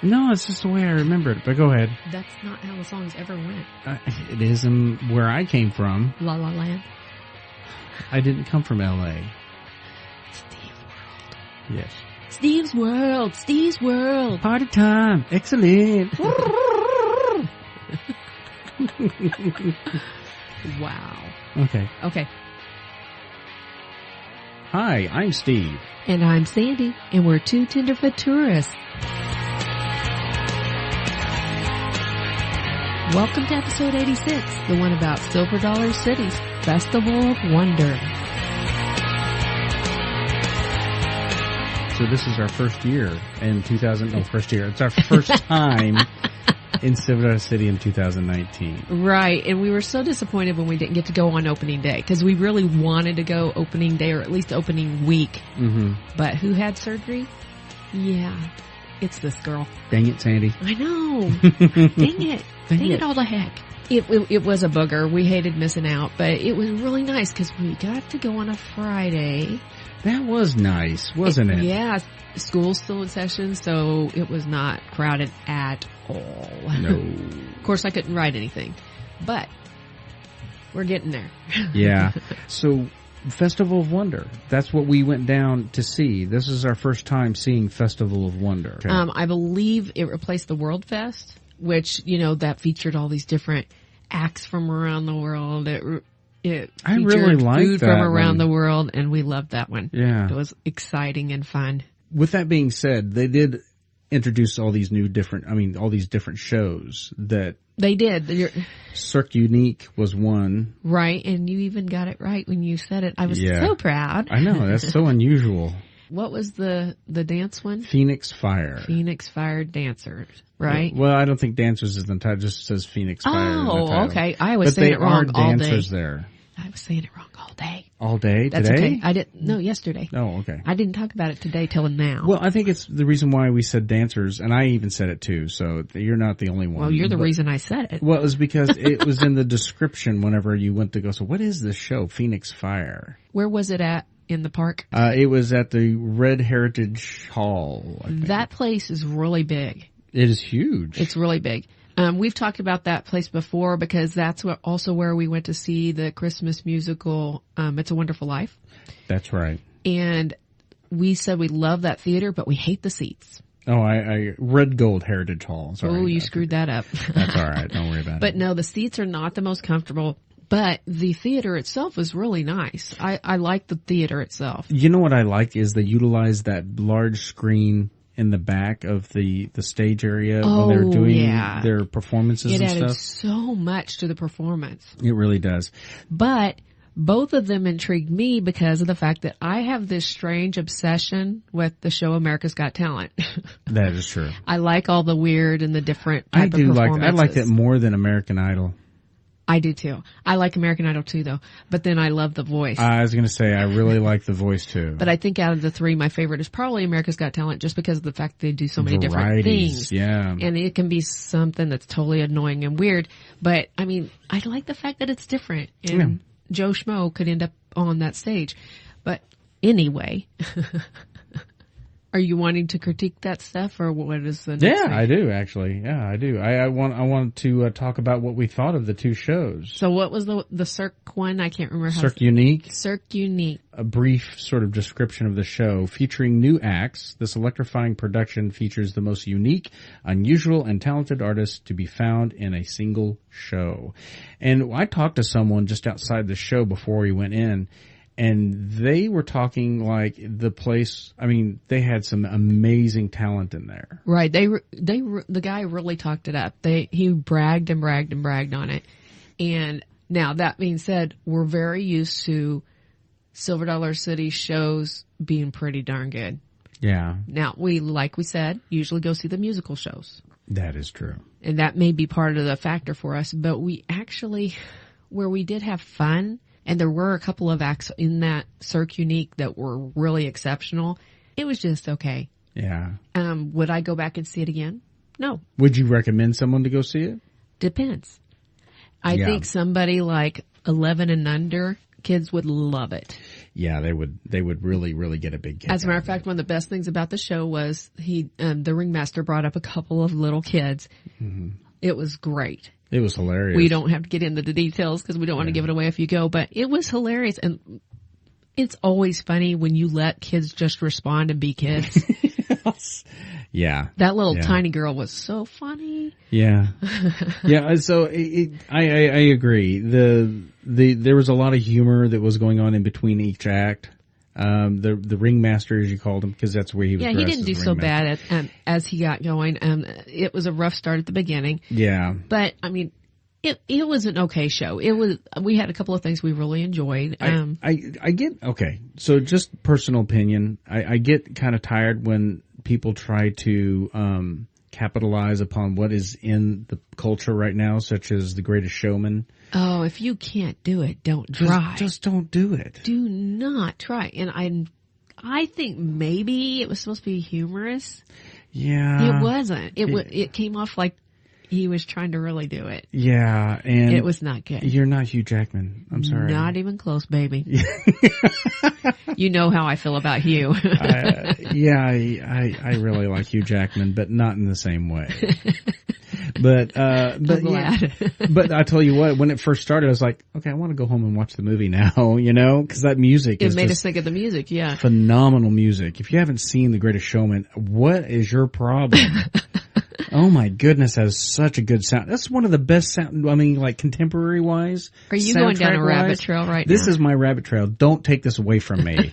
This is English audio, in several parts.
No, it's just the way I remember it. But go ahead. That's not how the songs ever went. It is in where I came from. La La Land. I didn't come from L.A. Steve World. Yes. Steve's World. Steve's World. Party time. Excellent. Wow. Okay. Okay. Hi, I'm Steve. And I'm Sandy, and we're two tenderfoot tourists. Welcome to episode 86, the one about Silver Dollar City's Festival of Wonder. So this is our first year in 2000. No, first year. It's our first time in Silver Dollar City in 2019. Right, and we were so disappointed when we didn't get to go on opening day, because we really wanted to go opening day, or at least opening week. Mm-hmm. But who had surgery? Yeah, it's this girl. Dang it, Sandy. I know. Dang it. Dang it all the heck. It was a booger. We hated missing out, but it was really nice because we got to go on a Friday. That was nice, wasn't it? Yeah. School's still in session, so it was not crowded at all. No. Of course, I couldn't ride anything, but we're getting there. Yeah. So, Festival of Wonder. That's what we went down to see. This is our first time seeing Festival of Wonder. Okay. I believe it replaced the World Fest, which, that featured all these different acts from around the world. It I featured really liked food that from around one. the world, and we loved that one. Yeah. It was exciting and fun. With that being said, they did introduce all these different shows that They did. CirqUnique was one. Right, and you even got it right when you said it. I was so proud. I know, that's so unusual. What was the dance one? Phoenix Fire. Phoenix Fire Dancers, right? Well, I don't think Dancers is the title, it just says Phoenix Fire. Oh, okay. I was saying it wrong all day. But they are dancers there. I was saying it wrong all day. All day? That's today? okay. No, yesterday. Oh, okay. I didn't talk about it today till now. Well, I think it's the reason why we said dancers, and I even said it too, so you're not the only one. Well, you're the reason I said it. Well, it was because it was in the description whenever you went to go, so what is this show, Phoenix Fire? Where was it at? In the park? It was at the Red Heritage Hall, I think. That place is really big. It is huge. It's really big. We've talked about that place before because that's also where we went to see the Christmas musical, It's a Wonderful Life. That's right. And we said we love that theater, but we hate the seats. Oh, I Red Gold Heritage Hall. Sorry. Oh, you screwed that up. That's all right. Don't worry about it. But no, the seats are not the most comfortable. But the theater itself was really nice. I like the theater itself. You know what I like is they utilize that large screen in the back of the stage area when they're doing their performances and stuff. It added so much to the performance. It really does. But both of them intrigued me because of the fact that I have this strange obsession with the show America's Got Talent. That is true. I like all the weird and the different type of performances. I like it more than American Idol. I do too. I like American Idol too though, but then I love The Voice. I was going to say I really like The Voice too. But I think out of the three, my favorite is probably America's Got Talent just because of the fact that they do so many different things. Yeah. And it can be something that's totally annoying and weird, but I mean, I like the fact that it's different and Joe Schmo could end up on that stage. But anyway, are you wanting to critique that stuff, or what is the next thing? I do actually. Yeah, I do. I want to talk about what we thought of the two shows. So what was the Cirque one? I can't remember how. CirqUnique. CirqUnique. A brief sort of description of the show featuring new acts. This electrifying production features the most unique, unusual, and talented artists to be found in a single show. And I talked to someone just outside the show before we went in, and they were talking like the place, I mean, they had some amazing talent in there. Right. The guy really talked it up. He bragged and bragged and bragged on it. And now that being said, we're very used to Silver Dollar City shows being pretty darn good. Yeah. Now like we said, usually go see the musical shows. That is true. And that may be part of the factor for us, but we actually, where we did have fun, and there were a couple of acts in that CirqUnique that were really exceptional. It was just okay. Yeah. Would I go back and see it again? No. Would you recommend someone to go see it? Depends. I think somebody like 11 and under kids would love it. yeah, they would really get a big kick. As a matter of fact, one of the best things about the show was the ringmaster brought up a couple of little kids. Mm-hmm. It was great. It was hilarious. We don't have to get into the details because we don't want to give it away if you go, but it was hilarious. And it's always funny when you let kids just respond and be kids. Yes. Yeah. That little tiny girl was so funny. Yeah. Yeah. So I agree. There was a lot of humor that was going on in between each act. The ringmaster, as you called him, because that's where he was. Yeah, he didn't do so bad as he got going. It was a rough start at the beginning. Yeah. But I mean, it was an okay show. We had a couple of things we really enjoyed. I get, okay. So just personal opinion. I get kind of tired when people try to, capitalize upon what is in the culture right now, such as The Greatest Showman. Oh, if you can't do it, don't try. Just don't do it. Do not try. And I think maybe it was supposed to be humorous. Yeah. It wasn't. It came off like he was trying to really do it. Yeah, and it was not good. You're not Hugh Jackman. I'm sorry. Not even close, baby. You know how I feel about Hugh. Yeah, I really like Hugh Jackman, but not in the same way. But I'm glad. But I tell you what, when it first started, I was like, okay, I want to go home and watch the movie now, you know, because that music it made us think of the music. Yeah, phenomenal music. If you haven't seen The Greatest Showman, what is your problem? Oh my goodness, that is such a good sound. That's one of the best sound, I mean, like contemporary wise. Are you going down a rabbit trail right now? This is my rabbit trail. Don't take this away from me.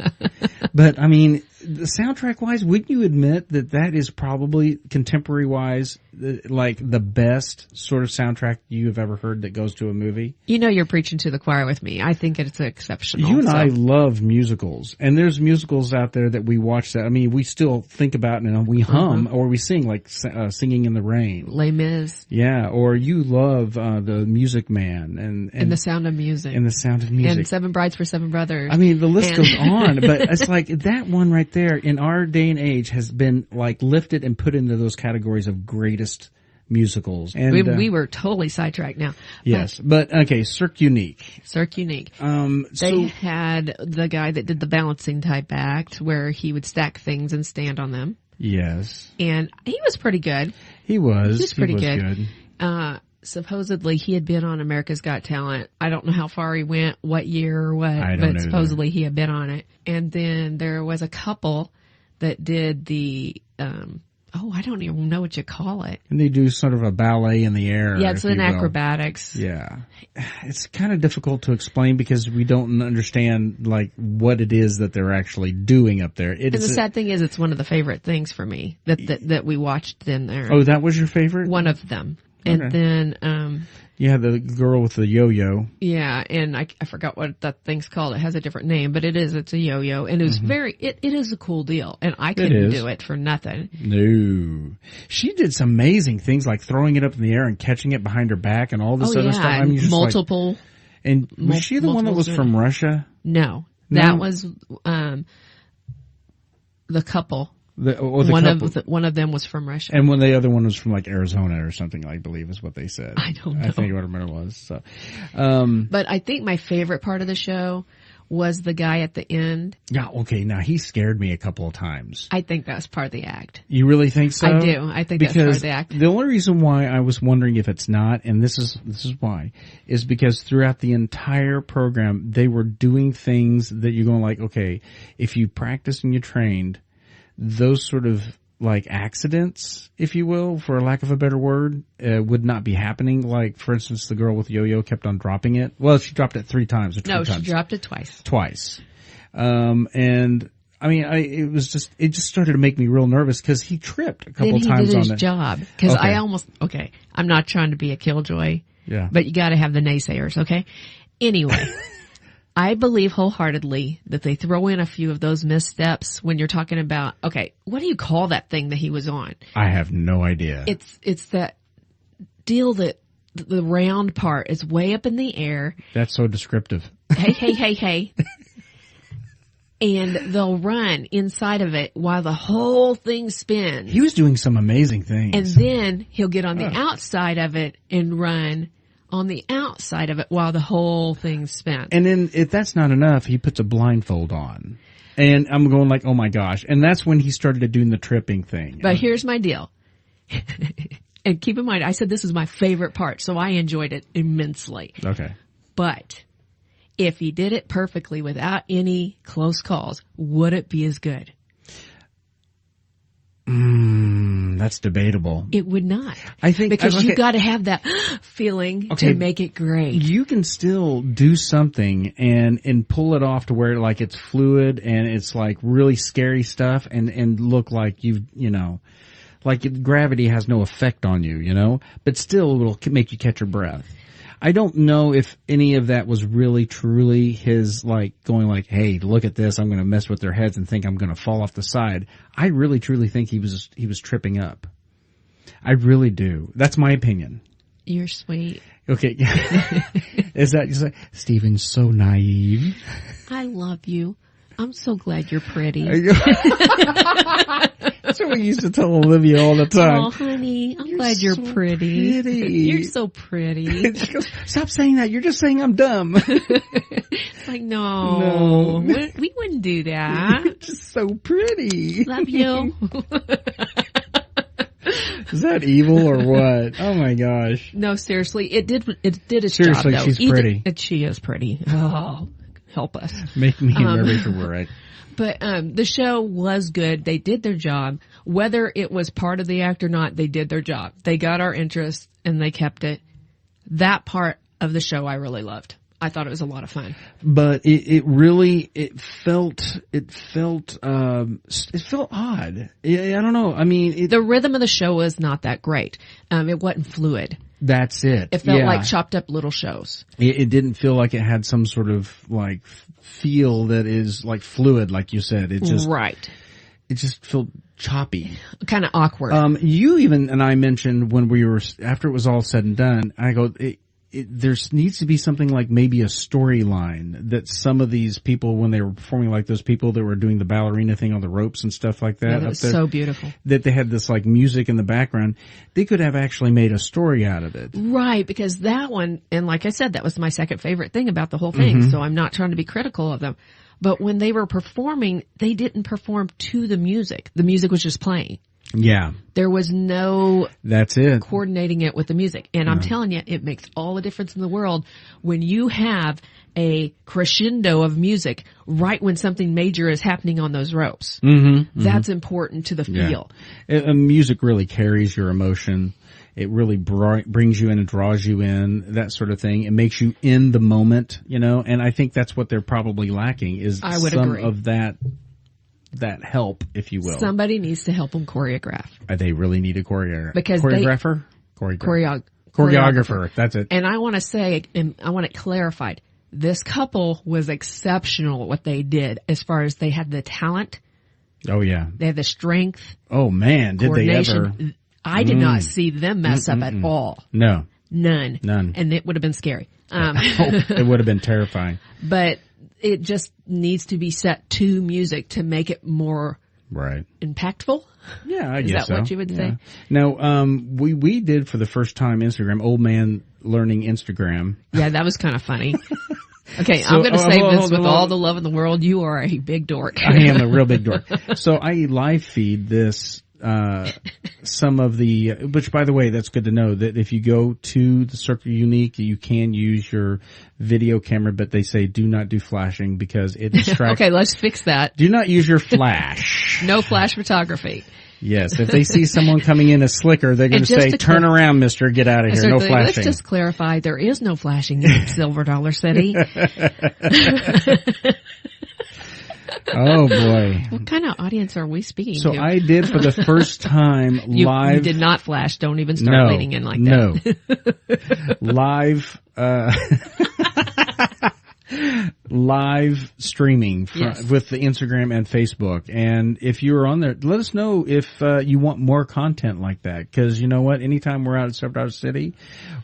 But I mean, the soundtrack wise, wouldn't you admit that is probably contemporary wise, like the best sort of soundtrack you have ever heard that goes to a movie? You know, you're preaching to the choir with me. I think it's exceptional. You and I love musicals, and there's musicals out there that we watch that, I mean, we still think about and we hum or we sing, like Singing in the Rain. Les Mis. Yeah, or you love The Music Man and The Sound of Music. And The Sound of Music. And Seven Brides for Seven Brothers. I mean, the list goes on, but it's like that one right there in our day and age has been like lifted and put into those categories of greatest musicals. And we were totally sidetracked now. Yes, but okay, CirqUnique. CirqUnique. They had the guy that did the balancing type act where he would stack things and stand on them. Yes. And he was pretty good. He was pretty good. Supposedly he had been on America's Got Talent. I don't know how far he went, what year or what, but supposedly he had been on it. And then there was a couple that did the, I don't even know what you call it. And they do sort of a ballet in the air. Yeah, it's an acrobatics. Yeah. It's kind of difficult to explain because we don't understand like what it is that they're actually doing up there. And the sad thing is it's one of the favorite things for me that we watched in there. Oh, that was your favorite? One of them. And then, yeah, the girl with the yo-yo. Yeah, and I forgot what that thing's called. It has a different name, but it's a yo-yo, and it was it is a cool deal, and I couldn't do it for nothing. No. She did some amazing things like throwing it up in the air and catching it behind her back and all this other stuff. I mean, multiple. And was she the one that was from Russia? No. That was, the couple. One of them was from Russia, and the other one was from like Arizona or something, I believe, is what they said. I don't know. I think what I remember was so. But I think my favorite part of the show was the guy at the end. Yeah, okay. Now he scared me a couple of times. I think that was part of the act. You really think so? I do. I think that's part of the act. The only reason why I was wondering if it's not, and this is why, is because throughout the entire program they were doing things that you're going like, okay, if you practiced and you trained, those sort of like accidents, if you will, for lack of a better word, would not be happening. Like, for instance, the girl with the yo-yo kept on dropping it. Well, she dropped it 3 times or 2 times. No, she dropped it twice. Twice. And I mean, it just started to make me real nervous because he tripped a couple times on it. Then he did his job. Cause I'm not trying to be a killjoy. Yeah. But you gotta have the naysayers, okay? Anyway. I believe wholeheartedly that they throw in a few of those missteps when you're talking about, okay, what do you call that thing that he was on? I have no idea. It's that deal that the round part is way up in the air. That's so descriptive. Hey. And they'll run inside of it while the whole thing spins. He was doing some amazing things. And then he'll get on the outside of it and run on the outside of it while the whole thing spins. And then if that's not enough, he puts a blindfold on. And I'm going like, oh my gosh. And that's when he started doing the tripping thing. But here's my deal. And keep in mind, I said this is my favorite part, so I enjoyed it immensely. Okay. But if he did it perfectly without any close calls, would it be as good? That's debatable. It would not. I think because you got to have that feeling to make it great. You can still do something and pull it off to where like it's fluid and it's like really scary stuff and look like you know, like gravity has no effect on you, but still it'll make you catch your breath. I don't know if any of that was really truly his like going like, hey, look at this, I'm going to mess with their heads and think I'm going to fall off the side. I really truly think he was tripping up. I really do. That's my opinion. You're sweet. Okay. Is that just like, Stephen's so naive? I love you. I'm so glad you're pretty. That's what we used to tell Olivia all the time. Oh, honey, I'm glad you're so pretty. You're so pretty. She goes, stop saying that. You're just saying I'm dumb. It's like, no. We wouldn't do that. You're just so pretty. Love you. Is that evil or what? Oh my gosh. No, seriously, it did its seriously, job though. She's pretty. She is pretty. Oh, help us. Make me nervous for right. But the show was good. They did their job. Whether it was part of the act or not, they did their job. They got our interest and they kept it. That part of the show I really loved. I thought it was a lot of fun. But it felt odd. I don't know. I mean, the rhythm of the show was not that great. It wasn't fluid. That's it. It felt like chopped up little shows. It didn't feel like it had some sort of like feel that is like fluid, like you said. It just right. It just felt choppy, kind of awkward. You even and I mentioned when we were after it was all said and done. I go, there needs to be something like maybe a storyline that some of these people, when they were performing, like those people that were doing the ballerina thing on the ropes and stuff like that. Yeah, that was so beautiful. That they had this like music in the background. They could have actually made a story out of it. Right, because that one, and like I said, that was my second favorite thing about the whole thing, so I'm not trying to be critical of them. But when they were performing, they didn't perform to the music. The music was just playing. Yeah. There was no That's it. coordinating it with the music. And I'm telling you, it makes all the difference in the world when you have a crescendo of music right when something major is happening on those ropes. That's important to the feel. Music really carries your emotion. It really brings you in and draws you in, that sort of thing. It makes you in the moment, and I think that's what they're probably lacking is some of that help, if you will. Somebody needs to help them choreograph. They really need a choreographer. Because choreographer? Choreographer. That's it. And I want to say, and I want it clarified, this couple was exceptional at what they did as far as they had the talent. Oh, yeah. They had the strength. Oh, man. Did they ever? I did not see them mess up at all. No. None. None. And it would have been scary. It would have been terrifying. But it just needs to be set to music to make it more impactful. Yeah, I guess so. Is that what you would say? Now, we did for the first time Instagram, old man learning Instagram. Yeah, that was kind of funny. Okay, so, I'm going to say this with all the love in the world. You are a big dork. I am a real big dork. So I live feed this, some of the, which by the way, that's good to know that if you go to the CirqUnique, you can use your video camera, but they say do not do flashing because it distracts. Okay, let's fix that. Do not use your flash. No flash photography. Yes, if they see someone coming in a slicker, they're going to say, turn around, mister, get out of here, no flashing. Let's just clarify, there is no flashing in Silver Dollar City. Oh boy. What kind of audience are we speaking to? So I did for the first time live. You did not flash, don't even start leaning in like that. No. Live, live streaming with the Instagram and Facebook. And if you're on there, let us know if you want more content like that. Because you know what? Anytime we're out at Silver City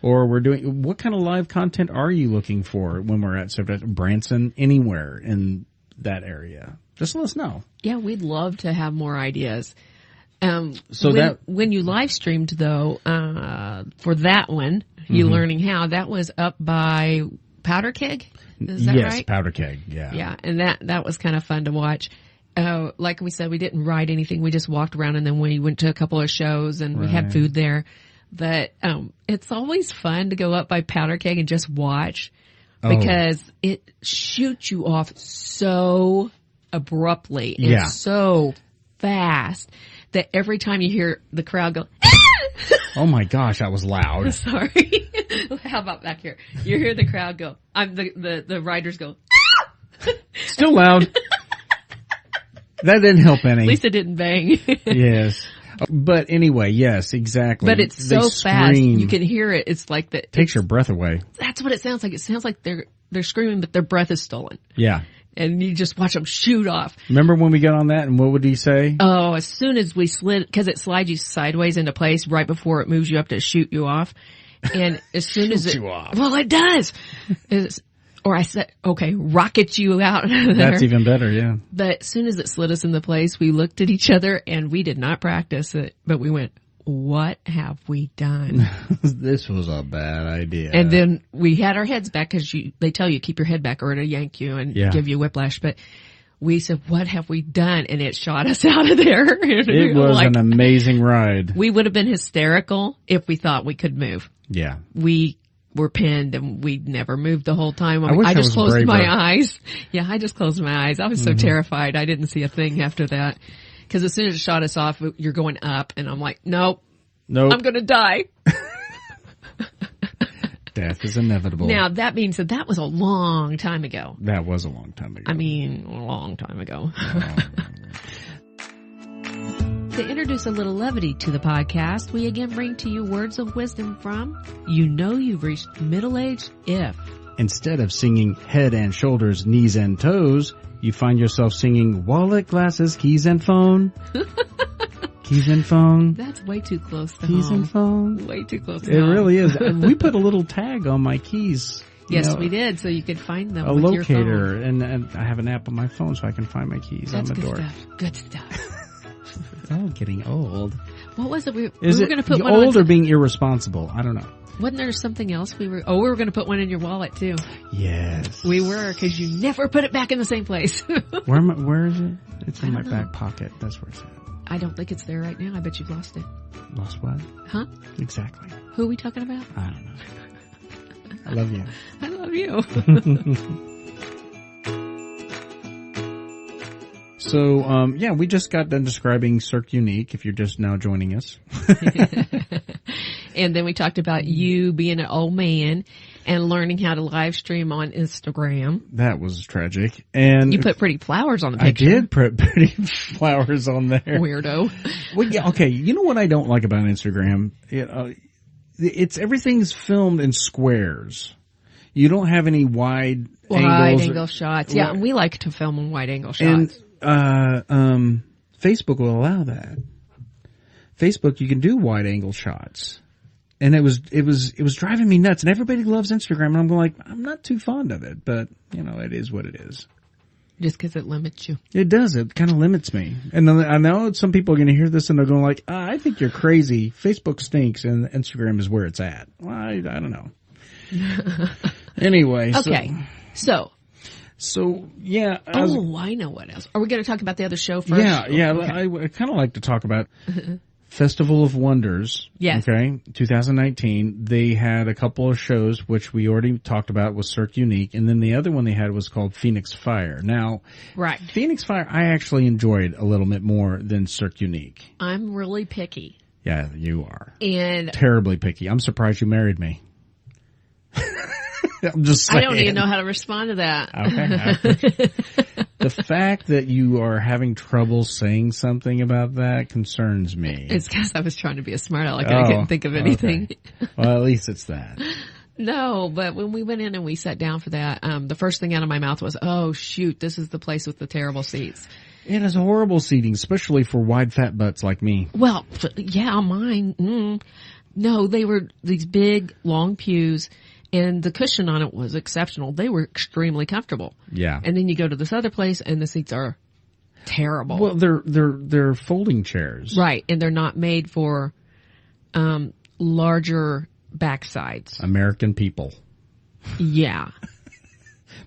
or we're doing, what kind of live content are you looking for when we're at Branson, anywhere in that area? Just let us know. Yeah, we'd love to have more ideas. So when you live streamed though, for that one, You Learning How. That was up by Powder Keg. Is that right? Yes, Powder Keg. Yeah. Yeah, and that was kind of fun to watch. Like we said, we didn't ride anything. We just walked around, and then we went to a couple of shows, and we had food there. But it's always fun to go up by Powder Keg and just watch because it shoots you off so abruptly and so fast that every time you hear the crowd go, oh my gosh, that was loud. Sorry. How about back here? You hear the crowd go, the riders go, still loud. That didn't help any. At least it didn't bang. Yes. But anyway, yes, exactly. But it's so fast. You can hear it. It's like that. Takes your breath away. That's what it sounds like. It sounds like they're screaming, but their breath is stolen. Yeah. And you just watch them shoot off. Remember when we got on that and what would he say? Oh, as soon as we slid, cause it slides you sideways into place right before it moves you up to shoot you off. And as soon as you off. Well, it does. Or I said, okay, rocket you out of there. That's even better, yeah. But as soon as it slid us into place, we looked at each other and we did not practice it, but we went, what have we done? This was a bad idea. And then we had our heads back because they tell you keep your head back or it'll yank you and give you whiplash. But we said, what have we done? And it shot us out of there. It was an amazing ride. We would have been hysterical if we thought we could move. Yeah. We were pinned and we never moved the whole time. I just closed braver. my eyes. Yeah, I just closed my eyes. I was so terrified. I didn't see a thing after that. Because as soon as it shot us off, you're going up. And I'm like, nope. I'm going to die. Death is inevitable. Now, that means that was a long time ago. That was a long time ago. I mean, a long time ago. To introduce a little levity to the podcast, we again bring to you words of wisdom from You Know You've Reached Middle Age If. Instead of singing head and shoulders, knees and toes, you find yourself singing wallet, glasses, keys and phone. Keys and phone. That's way too close to keys home. And phone. Way too close to it home. It really is. We put a little tag on my keys. Yes, we did, so you could find them a with locator, your phone. And I have an app on my phone so I can find my keys. That's I'm a dork. Good stuff. Oh, getting old. What was it? We were going to put one old or being irresponsible? I don't know. Wasn't there something else we were going to put one in your wallet too. Yes. We were, because you never put it back in the same place. Where is it? It's in my back pocket. That's where it's at. I don't think it's there right now. I bet you've lost it. Lost what? Huh? Exactly. Who are we talking about? I don't know. I love you. I love you. So, we just got done describing CirqUnique, if you're just now joining us. And then we talked about you being an old man and learning how to live stream on Instagram. That was tragic. And you put pretty flowers on the picture. I did put pretty flowers on there. Weirdo. Well, yeah, okay, you know what I don't like about Instagram? It's everything's filmed in squares. You don't have any wide angle shots. Yeah, we like to film in wide angle shots. And Facebook will allow that. Facebook, you can do wide angle shots. And it was driving me nuts. And everybody loves Instagram. And I'm going I'm not too fond of it, but it is what it is. Just because it limits you. It does. It kind of limits me. And I know some people are going to hear this and they're going I think you're crazy. Facebook stinks and Instagram is where it's at. Well, I don't know. Anyway. Okay. So yeah. I know what else. Are we going to talk about the other show first? Yeah. Okay. I kind of like to talk about Festival of Wonders. Yes. Okay. 2019. They had a couple of shows, which we already talked about was CirqUnique. And then the other one they had was called Phoenix Fire. Now, right. Phoenix Fire, I actually enjoyed a little bit more than CirqUnique. I'm really picky. Yeah, you are. And terribly picky. I'm surprised you married me. I'm just saying. I don't even know how to respond to that. Okay. The fact that you are having trouble saying something about that concerns me. It's because I was trying to be a smart aleck and I couldn't think of anything. Okay. Well, at least it's that. No, but when we went in and we sat down for that, the first thing out of my mouth was, oh shoot, this is the place with the terrible seats. It is horrible seating, especially for wide fat butts like me. Well, yeah, mine. No, they were these big, long pews. And the cushion on it was exceptional. They were extremely comfortable. Yeah. And then you go to this other place and the seats are terrible. Well, they're folding chairs. Right. And they're not made for, larger backsides. American people. Yeah.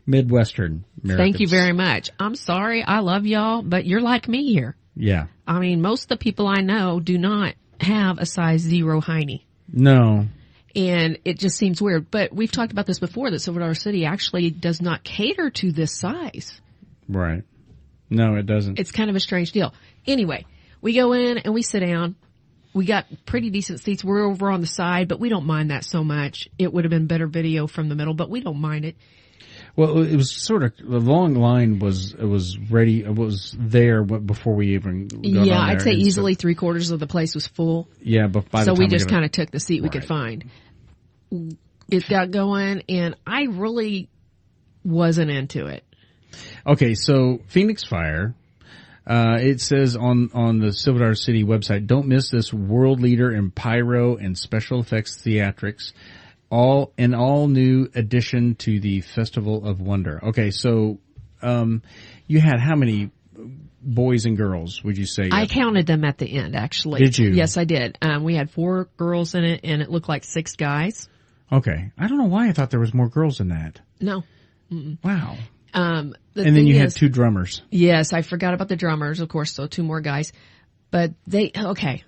Midwestern Americans. Thank you very much. I'm sorry. I love y'all, but you're like me here. Yeah. I mean, most of the people I know do not have a size 0 hiney. No. And it just seems weird. But we've talked about this before, that Silver Dollar City actually does not cater to this size. Right. No, it doesn't. It's kind of a strange deal. Anyway, we go in and we sit down. We got pretty decent seats. We're over on the side, but we don't mind that so much. It would have been better video from the middle, but we don't mind it. Well, it was sort of, the long line was ready, it was there before we even got on there. Yeah, I'd say easily 3/4 of the place was full. Yeah, but by the time so we just kind of took the seat we could Right. find. It got going, and I really wasn't into it. Okay, so Phoenix Fire, it says on the Silver Dollar City website, don't miss this world leader in pyro and special effects theatrics. All new addition to the Festival of Wonder. Okay, so you had how many boys and girls, would you say? I counted them at the end, actually. Did you? Yes, I did. We had 4 girls in it, and it looked like 6 guys. Okay. I don't know why I thought there was more girls than that. No. Wow. And then you had 2 drummers. Yes, I forgot about the drummers, of course, so 2 more guys. But okay.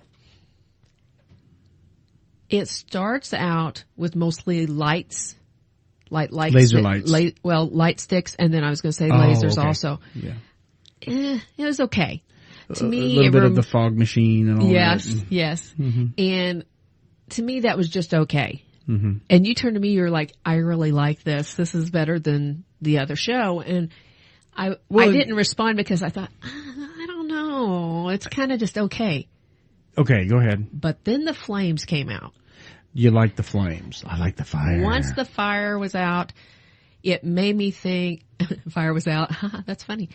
It starts out with mostly lights. Laser lights. Light sticks, and then I was going to say lasers okay. also. Yeah. It was okay. To me, a little bit of the fog machine and all yes, that. Yes. Mm-hmm. And to me, that was just okay. Mm-hmm. And you turned to me, you're like, I really like this. This is better than the other show. And I didn't respond because I thought, I don't know. It's kind of just okay. Okay, go ahead. But then the flames came out. You like the flames. I like the fire. Once the fire was out, it made me think, fire was out. That's funny.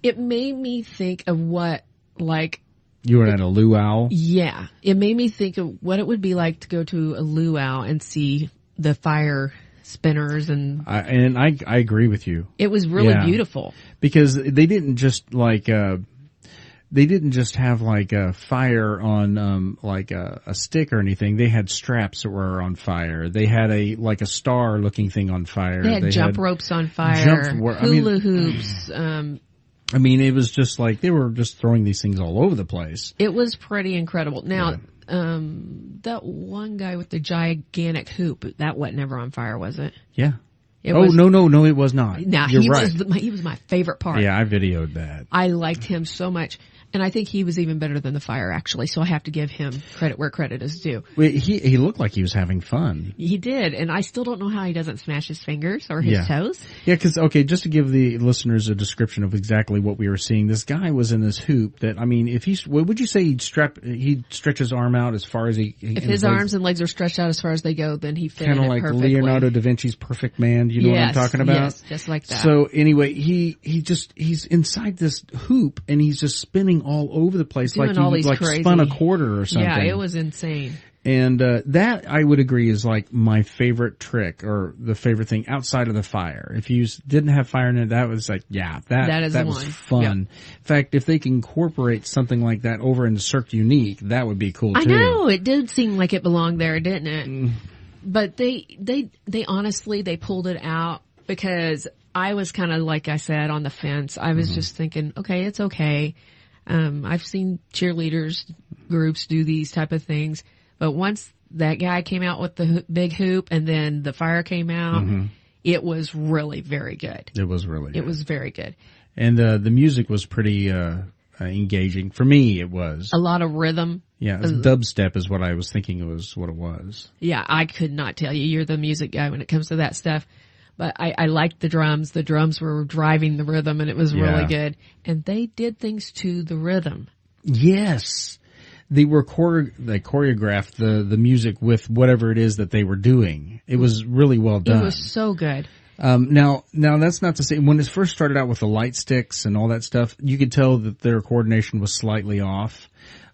It made me think of what, like, you were at a luau? yeah. It made me think of what it would be like to go to a luau and see the fire spinners, and I agree with you. it was really beautiful. Because they didn't just have like a fire on like a stick or anything. They had straps that were on fire. They had a star looking thing on fire. They had jump ropes on fire, hula hoops. I mean, it was just like they were just throwing these things all over the place. It was pretty incredible. Now, that one guy with the gigantic hoop, that wasn't ever on fire, was it? Yeah. No, it was not. Nah, You're right. He was my favorite part. Yeah, I videoed that. I liked him so much. And I think he was even better than the fire, actually. So I have to give him credit where credit is due. Wait, he looked like he was having fun. He did. And I still don't know how he doesn't smash his fingers or his toes. Yeah, because, okay, just to give the listeners a description of exactly what we were seeing, this guy was in this hoop that, I mean, what would you say he'd stretch his arm out as far as he... If his arms and legs are stretched out as far as they go, then he fit in it perfectly. Kind of like Leonardo da Vinci's Perfect Man. Do you know what I'm talking about? Yes, just like that. So anyway, he's inside this hoop and he's just spinning all over the place. Doing like he spun a quarter or something. Yeah, it was insane. And that I would agree is like my favorite trick or the favorite thing outside of the fire. If you didn't have fire in it, that was like, that was fun. Yep. In fact, if they can incorporate something like that over into CirqUnique, that would be cool too. I know, it did seem like it belonged there, didn't it? But they honestly, they pulled it out because I was kind of, like I said, on the fence. I was just thinking, okay, it's okay. I've seen cheerleaders groups do these type of things, but once that guy came out with the big hoop and then the fire came out, it was really very good. It was really good. It was very good. And the music was pretty engaging. For me, it was. A lot of rhythm. Yeah, dubstep is what I was thinking it was what it was. Yeah, I could not tell you. You're the music guy when it comes to that stuff. But I liked the drums. The drums were driving the rhythm, and it was really good. And they did things to the rhythm. Yes. They were they choreographed the music with whatever it is that they were doing. It was really well done. It was so good. Now that's not to say, when it first started out with the light sticks and all that stuff, you could tell that their coordination was slightly off.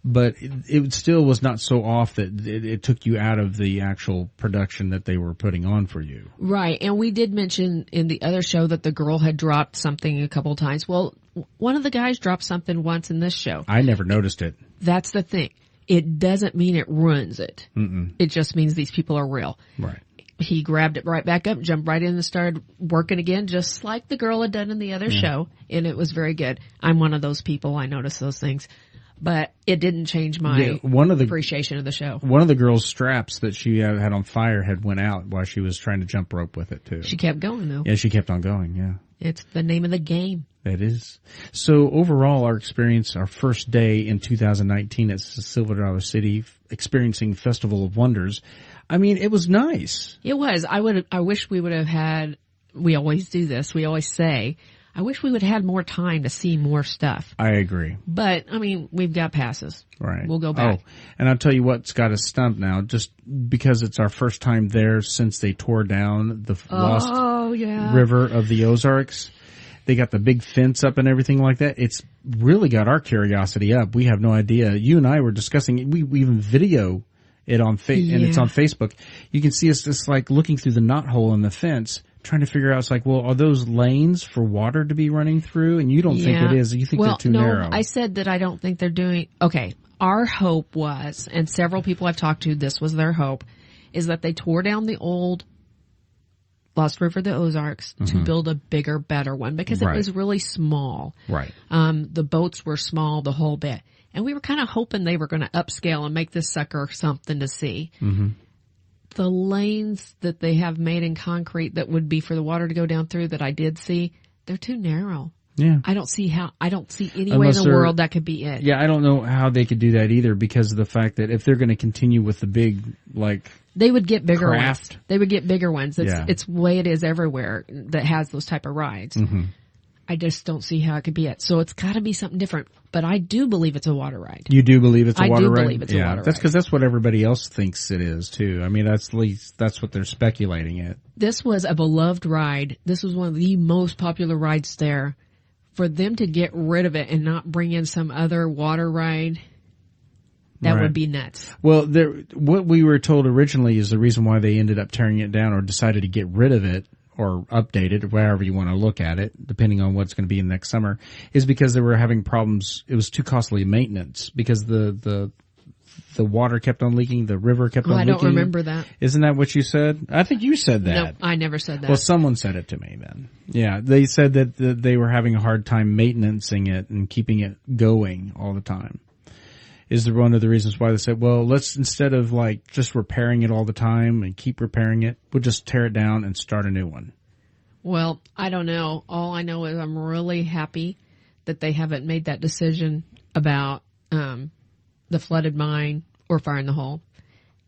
But it still was not so off that it took you out of the actual production that they were putting on for you. Right. And we did mention in the other show that the girl had dropped something a couple of times. Well, one of the guys dropped something once in this show. I never noticed it. That's the thing. it doesn't mean it ruins it. Mm-mm. It just means these people are real. Right. He grabbed it right back up, jumped right in and started working again, just like the girl had done in the other show. And it was very good. I'm one of those people. I notice those things. But it didn't change my appreciation of the show. One of the girl's straps that she had on fire had went out while she was trying to jump rope with it, too. She kept going, though. Yeah, she kept on going, yeah. It's the name of the game. It is. So overall, our experience, our first day in 2019 at Silver City, experiencing Festival of Wonders, I mean, it was nice. It was. I wish we would have had, we always do this, we always say, I wish we would have had more time to see more stuff. I agree. But, I mean, we've got passes. Right. We'll go back. Oh, and I'll tell you what's got us stumped now, just because it's our first time there since they tore down the lost river of the Ozarks. They got the big fence up and everything like that. It's really got our curiosity up. We have no idea. You and I were discussing it. We even video it on and it's on Facebook. You can see us just like looking through the knothole in the fence, trying to figure out, it's like, well, are those lanes for water to be running through? And you don't think it is. You think they're too narrow. I said that I don't think they're doing, okay, our hope was, and several people I've talked to, this was their hope, is that they tore down the old Lost River, the Ozarks, to build a bigger, better one, because it was really small. Right. The boats were small, the whole bit. And we were kind of hoping they were going to upscale and make this sucker something to see. Mm-hmm. The lanes that they have made in concrete that would be for the water to go down through that I did see, they're too narrow. Yeah. I don't see any way in the world that could be it. Yeah, I don't know how they could do that either, because of the fact that if they're going to continue with the big, they would get bigger craft. Ones. They would get bigger ones. It's the way it is everywhere that has those type of rides. Mm-hmm. I just don't see how it could be it. So it's got to be something different. But I do believe it's a water ride. You do believe it's a water ride? I do believe it's a water ride. That's because that's what everybody else thinks it is, too. I mean, that's what they're speculating it. This was a beloved ride. This was one of the most popular rides there. For them to get rid of it and not bring in some other water ride, that would be nuts. Well, what we were told originally is the reason why they ended up tearing it down or decided to get rid of it, or update it, or however you want to look at it, depending on what's going to be in next summer, is because they were having problems. It was too costly maintenance because the water kept on leaking, the river kept on leaking. I don't remember that. Isn't that what you said? I think you said that. No, I never said that. Well, someone said it to me then. Yeah, they said that they were having a hard time maintaining it and keeping it going all the time. Is one of the reasons why they said, well, let's, instead of just repairing it all the time and keep repairing it, we'll just tear it down and start a new one. Well, I don't know. All I know is I'm really happy that they haven't made that decision about the flooded mine or Fire in the Hole,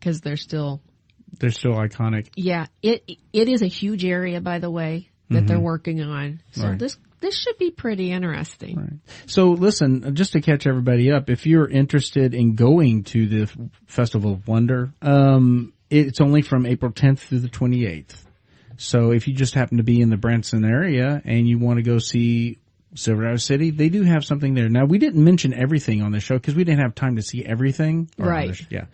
because they're still iconic. Yeah, it is a huge area, by the way, that they're working on. So this should be pretty interesting. Right. So listen, just to catch everybody up, if you're interested in going to the Festival of Wonder, it's only from April 10th through the 28th. So if you just happen to be in the Branson area and you want to go see Silver City, they do have something there. Now, we didn't mention everything on the show because we didn't have time to see everything. Right. Yeah.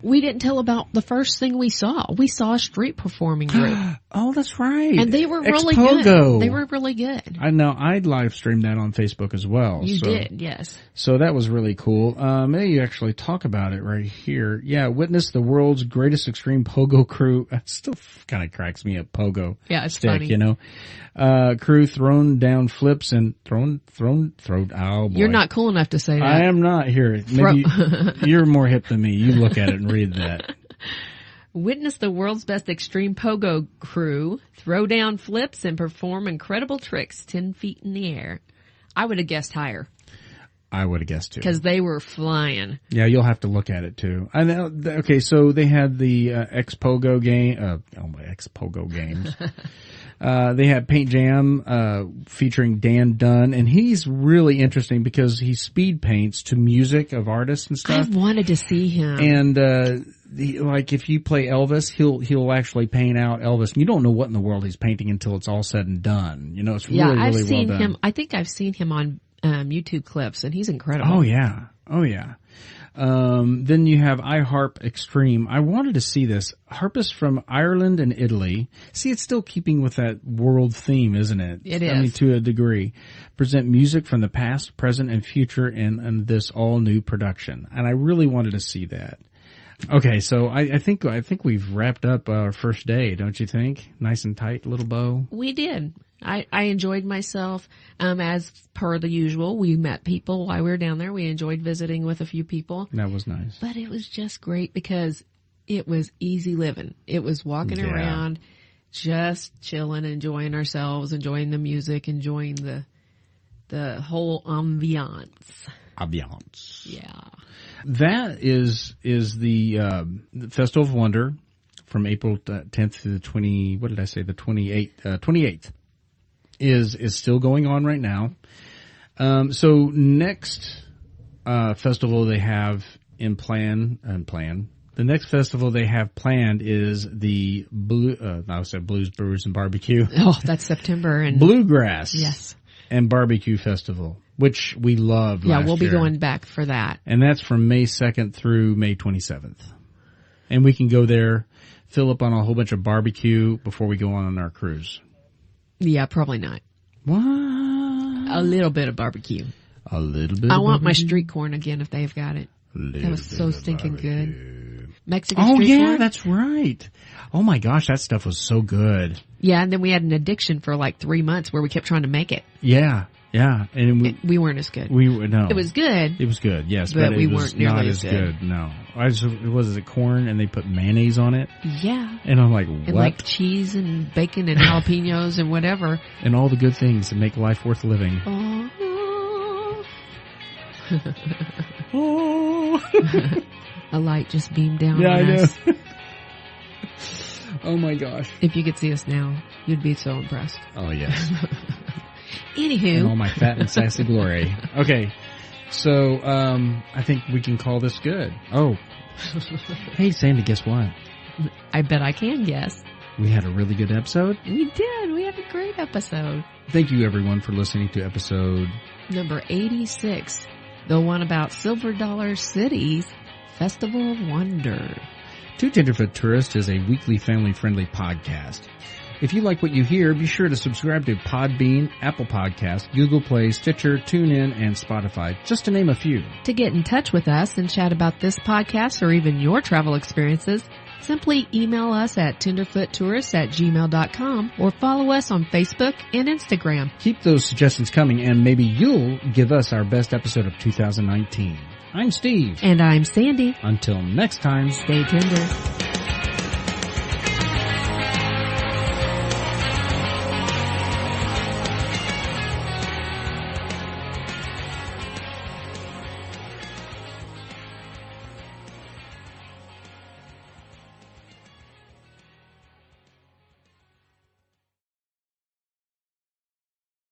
We didn't tell about the first thing we saw. We saw a street performing group. Oh, that's right. And they were really XPOGO. Good. They were really good. I know. I live streamed that on Facebook as well. You did, yes. So that was really cool. Maybe you actually talk about it right here. Yeah, witness the world's greatest extreme pogo crew. That still kind of cracks me up, pogo. Yeah, it's stick, funny. You know. Crew thrown down flips and thrown. Oh boy. You're not cool enough to say that. I am not here. Maybe you're more hip than me. You look at it and read that. Witness the world's best extreme pogo crew throw down flips and perform incredible tricks 10 feet in the air. I would have guessed higher. I would have guessed too. Because they were flying. Yeah, you'll have to look at it too. I know. Okay, so they had the XPOGO game. XPOGO games. They had Paint Jam featuring Dan Dunn, and he's really interesting because he speed paints to music of artists and stuff. I've wanted to see him. And if you play Elvis, he'll actually paint out Elvis. And you don't know what in the world he's painting until it's all said and done. You know, it's really, really well done. I've seen him. I think I've seen him on YouTube clips, and he's incredible. Oh yeah. Then you have iHarp Extreme. I wanted to see this. Harpists from Ireland and Italy. See, it's still keeping with that world theme, isn't it? It is. I mean, to a degree. Present music from the past, present, and future in this all-new production. And I really wanted to see that. Okay, so I think we've wrapped up our first day, don't you think? Nice and tight, little bow. We did. I enjoyed myself. As per the usual, we met people while we were down there. We enjoyed visiting with a few people. That was nice. But it was just great because it was easy living. It was walking around, just chilling, enjoying ourselves, enjoying the music, enjoying the whole ambiance. Yeah. That is the Festival of Wonder from April 10th to the 28th is still going on right now. So next festival they have the next festival they have planned is the Blues, Brews, and Barbecue. Oh, that's September. And Bluegrass. Yes. And Barbecue Festival, which we loved last year. Yeah, we'll be going back for that. And that's from May 2nd through May 27th. And we can go there, fill up on a whole bunch of barbecue before we go on our cruise. Yeah, probably not. What? A little bit of barbecue. A little bit I of want my barbecue? street corn again if they've got it. That was so stinking good. Mexican Oh, street yeah, corn? that's right. Oh, my gosh, that stuff was so good. Yeah, and then we had an addiction for like 3 months where we kept trying to make it. Yeah. And We weren't as good. no. It was good. It was good, yes, But we it was weren't nearly not as as good. good. No. Was it corn and they put mayonnaise on it? Yeah. And I'm like, what? And like cheese and bacon and jalapenos and whatever. And all the good things that make life worth living. Oh. A light just beamed down Yeah, on I know. us. Oh my gosh. If you could see us now, you'd be so impressed. Oh yes. Anywho. In all my fat and sassy glory. Okay. So, I think we can call this good. Oh. Hey, Sandy, guess what? I bet I can guess. We had a really good episode. We did. We had a great episode. Thank you, everyone, for listening to episode number 86. The one about Silver Dollar City's Festival of Wonder. Two Tenderfoot Tourists is a weekly family-friendly podcast. If you like what you hear, be sure to subscribe to Podbean, Apple Podcasts, Google Play, Stitcher, TuneIn, and Spotify, just to name a few. To get in touch with us and chat about this podcast or even your travel experiences, simply email us at tenderfoottourists@gmail.com or follow us on Facebook and Instagram. Keep those suggestions coming, and maybe you'll give us our best episode of 2019. I'm Steve. And I'm Sandy. Until next time, Stay tender.